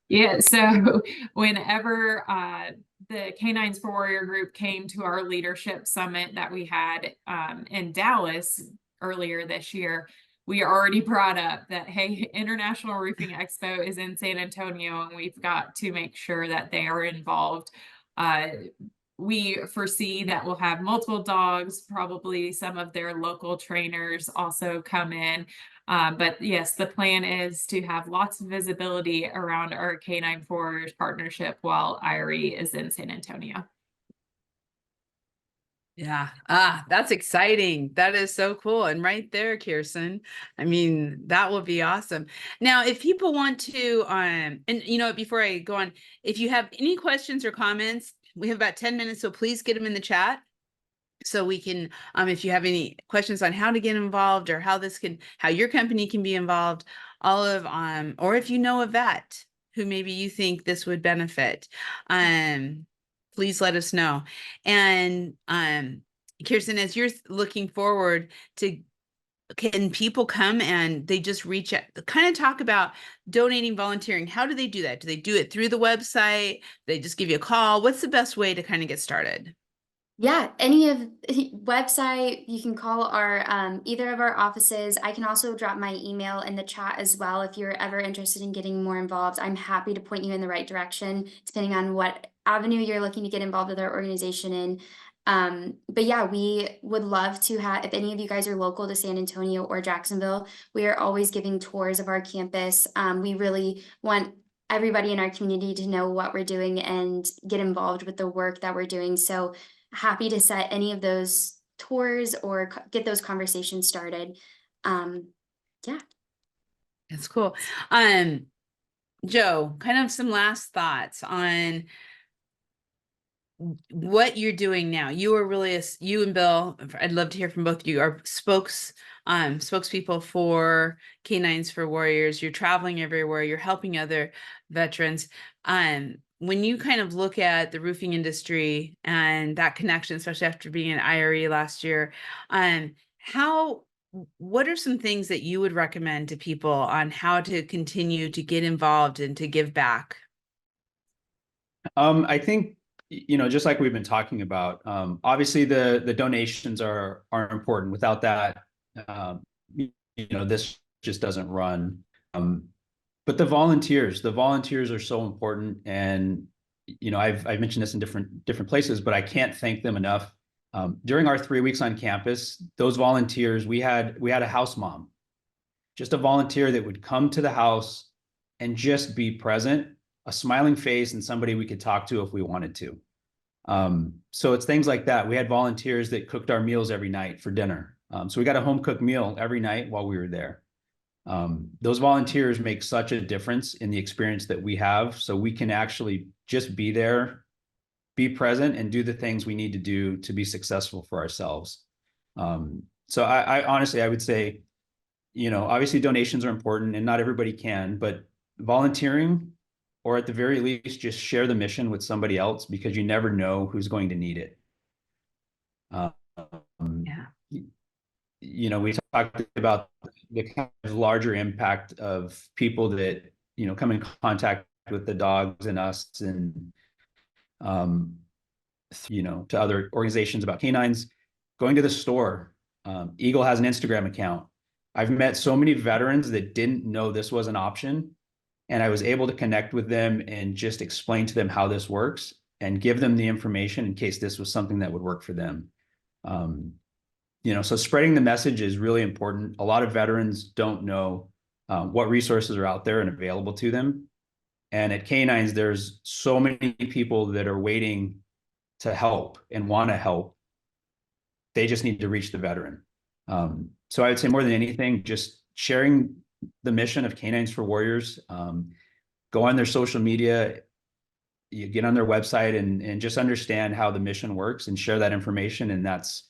Yeah, so whenever the K9s for Warrior group came to our leadership summit that we had in Dallas earlier this year, we already brought up that, hey, International Roofing Expo is in San Antonio, and we've got to make sure that they are involved. We foresee that we'll have multiple dogs, probably some of their local trainers also come in. But yes, the plan is to have lots of visibility around our K9 Forwarders partnership while IRE is in San Antonio. Yeah. That's exciting. That is so cool. And right there, Kirsten, I mean, that will be awesome. Now, if people want to, and you know, before I go on, if you have any questions or comments, we have about 10 minutes, so please get them in the chat. So we can, if you have any questions on how to get involved or how your company can be involved, all of, or if you know a vet who maybe you think this would benefit, please let us know. And, Kirsten, as you're looking forward to, can people come and they just reach out, kind of talk about donating, volunteering? How do they do that? Do they do it through the website? They just give you a call? What's the best way to kind of get started? Yeah, any of website, you can call our either of our offices. I can also drop my email in the chat as well if you're ever interested in getting more involved. I'm happy to point you in the right direction, depending on what avenue you're looking to get involved with our organization in. But yeah, we would love to have, if any of you guys are local to San Antonio or Jacksonville, we are always giving tours of our campus. We really want everybody in our community to know what we're doing and get involved with the work that we're doing. So happy to set any of those tours or get those conversations started. Yeah. That's cool. Joe, kind of some last thoughts on what you're doing now. You are really you and Bill, I'd love to hear from both of you, are spokespeople for K9s for Warriors. You're traveling everywhere, you're helping other veterans. When you kind of look at the roofing industry and that connection, especially after being in IRE last year, what are some things that you would recommend to people on how to continue to get involved and to give back? I think, you know, just like we've been talking about, obviously the donations are important. Without that, you know, this just doesn't run. But the volunteers are so important. And, you know, I've mentioned this in different places, but I can't thank them enough. During our 3 weeks on campus, those volunteers, we had a house mom, just a volunteer that would come to the house and just be present, a smiling face, and somebody we could talk to if we wanted to. So it's things like that. We had volunteers that cooked our meals every night for dinner. So we got a home cooked meal every night while we were there. Those volunteers make such a difference in the experience that we have. So we can actually just be there, be present, and do the things we need to do to be successful for ourselves. So I honestly, I would say, you know, obviously donations are important and not everybody can, but volunteering, or at the very least, just share the mission with somebody else, because you never know who's going to need it. Yeah. You know, we talked about the kind of larger impact of people that, you know, come in contact with the dogs and us, and, you know, to other organizations about K9s, going to the store. Eagle has an Instagram account. I've met so many veterans that didn't know this was an option, and I was able to connect with them and just explain to them how this works and give them the information in case this was something that would work for them. You know, so spreading the message is really important. A lot of veterans don't know what resources are out there and available to them. And at K9s, there's so many people that are waiting to help and want to help. They just need to reach the veteran. So I would say more than anything, just sharing the mission of K9s for Warriors. Go on their social media, you get on their website, and just understand how the mission works and share that information. And that's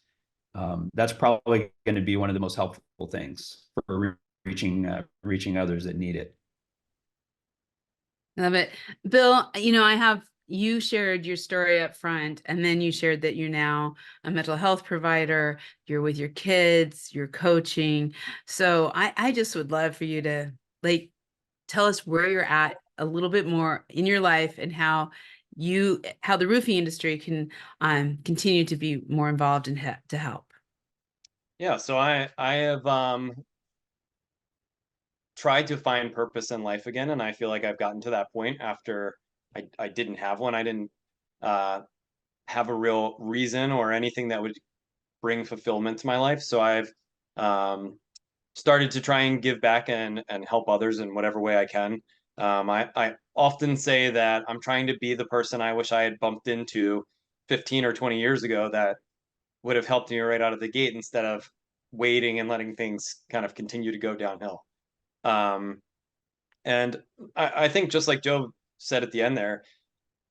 probably going to be one of the most helpful things for reaching others that need it. Love it. Bill, you know, I have you shared your story up front, and then you shared that you're now a mental health provider, you're with your kids, you're coaching. So I just would love for you to like tell us where you're at a little bit more in your life and how the roofing industry can continue to be more involved and to help. Yeah, so I have tried to find purpose in life again, and I feel like I've gotten to that point after I didn't have one. I didn't uh, have a real reason or anything that would bring fulfillment to my life. So I've um, started to try and give back and help others in whatever way I can. I often say that I'm trying to be the person I wish I had bumped into 15 or 20 years ago that would have helped me right out of the gate instead of waiting and letting things kind of continue to go downhill. Um, and I think just like Joe said at the end there,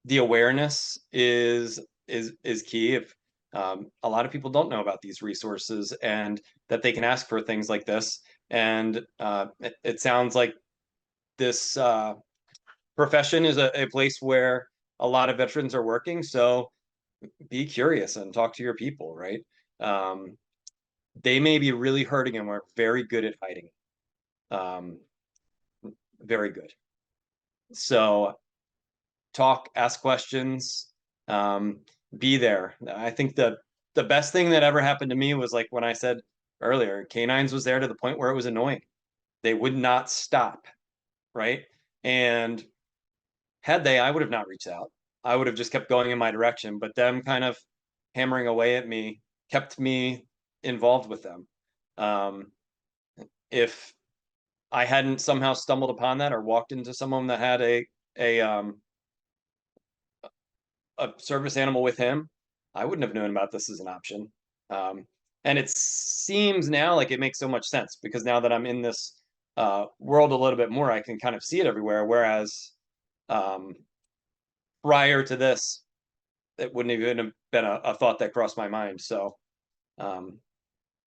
the awareness is key. If a lot of people don't know about these resources and that they can ask for things like this, and it sounds like this profession is a place where a lot of veterans are working. So be curious and talk to your people, right? Um, they may be really hurting and we're very good at hiding. Um, very good. So talk, ask questions, um, be there. I think the best thing that ever happened to me was like when I said earlier, K9s was there to the point where it was annoying. They would not stop, right? And had they, I would have not reached out. I would have just kept going in my direction, but them kind of hammering away at me kept me involved with them. Um, if I hadn't somehow stumbled upon that or walked into someone that had a um, a service animal with him, I wouldn't have known about this as an option. And it seems now like it makes so much sense because now that I'm in this world a little bit more, I can kind of see it everywhere. Whereas um, prior to this, it wouldn't even have been a thought that crossed my mind. So um,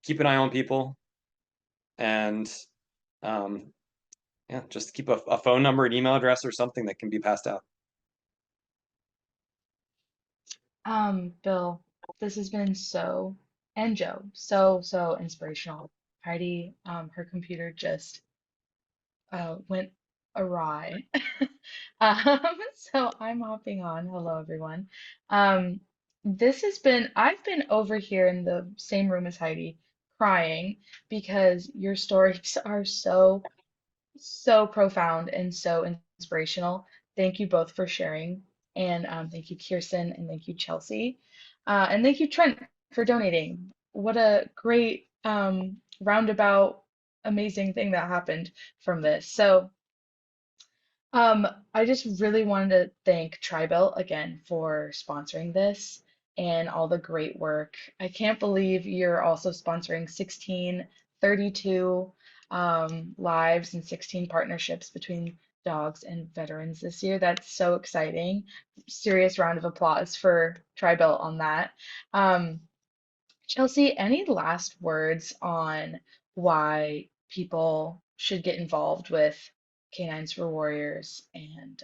keep an eye on people and um, yeah, just keep a phone number, an email address, or something that can be passed out. Bill, this has been and Joe, so inspirational. Heidi, her computer just went awry. Um, so I'm hopping on. Hello, everyone. Um, I've been over here in the same room as Heidi, crying because your stories are so profound and so inspirational. Thank you both for sharing. And thank you, Kirsten, and thank you, Chelsea. And thank you, Trent, for donating. What a great roundabout, amazing thing that happened from this. So I just really wanted to thank Tribelt again for sponsoring this and all the great work. I can't believe you're also sponsoring 1632 lives and 16 partnerships between dogs and veterans this year. That's so exciting. Serious round of applause for Tribelt on that. Um, Chelsea, any last words on why people should get involved with K9s for Warriors and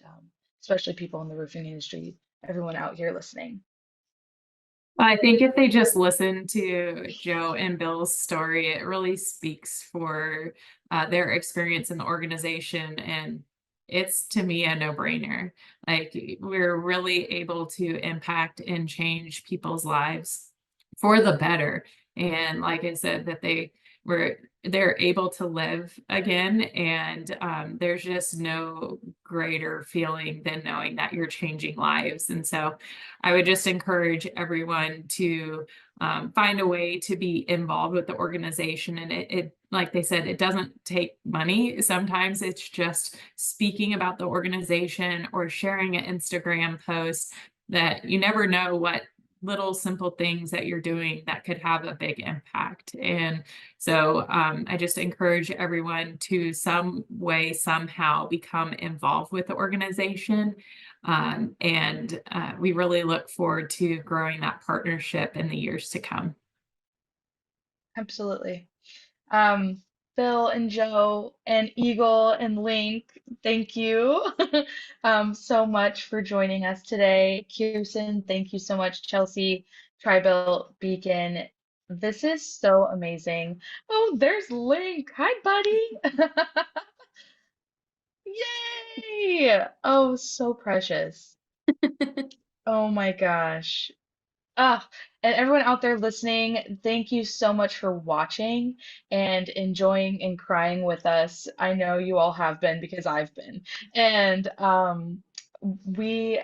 especially people in the roofing industry, everyone out here listening? I think if they just listen to Joe and Bill's story, it really speaks for their experience in the organization. And it's to me a no-brainer. Like we're really able to impact and change people's lives for the better. And like I said, that they're able to live again. And there's just no greater feeling than knowing that you're changing lives. And so I would just encourage everyone to find a way to be involved with the organization. And it, like they said, it doesn't take money. Sometimes it's just speaking about the organization or sharing an Instagram post that you never know what little simple things that you're doing that could have a big impact. And so I just encourage everyone to some way, somehow become involved with the organization. And we really look forward to growing that partnership in the years to come. Absolutely. Um, Bill and Joe and Eagle and Link, thank you so much for joining us today. Kirsten, thank you so much. Chelsea, Tribuilt, Beacon, this is so amazing. Oh, there's Link. Hi, buddy. Yay! Oh, so precious. Oh my gosh. Ah, and everyone out there listening, thank you so much for watching and enjoying and crying with us. I know you all have been because I've been. And we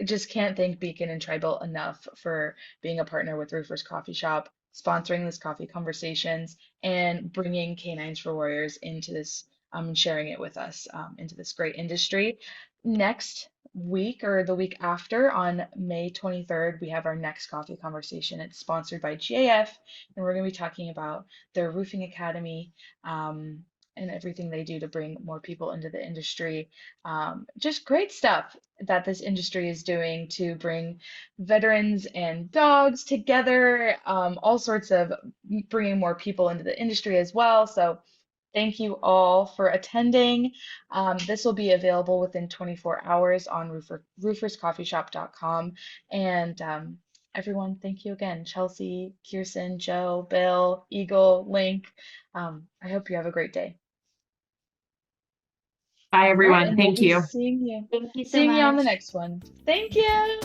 just can't thank Beacon and Tribuilt enough for being a partner with Roofers Coffee Shop, sponsoring this coffee conversations, and bringing K9s for Warriors into this, and sharing it with us into this great industry. Next week or the week after, on May 23rd, we have our next coffee conversation. It's sponsored by GAF, and we're going to be talking about their roofing academy and everything they do to bring more people into the industry. Just great stuff that this industry is doing to bring veterans and dogs together, all sorts of bringing more people into the industry as well. So thank you all for attending. This will be available within 24 hours on RoofersCoffeeShop.com. And everyone, thank you again. Chelsea, Kirsten, Joe, Bill, Eagle, Link. I hope you have a great day. Bye, All right, everyone. and we'll Thank be you. seeing you. Thank you so Seeing you on the much. next one. Thank you.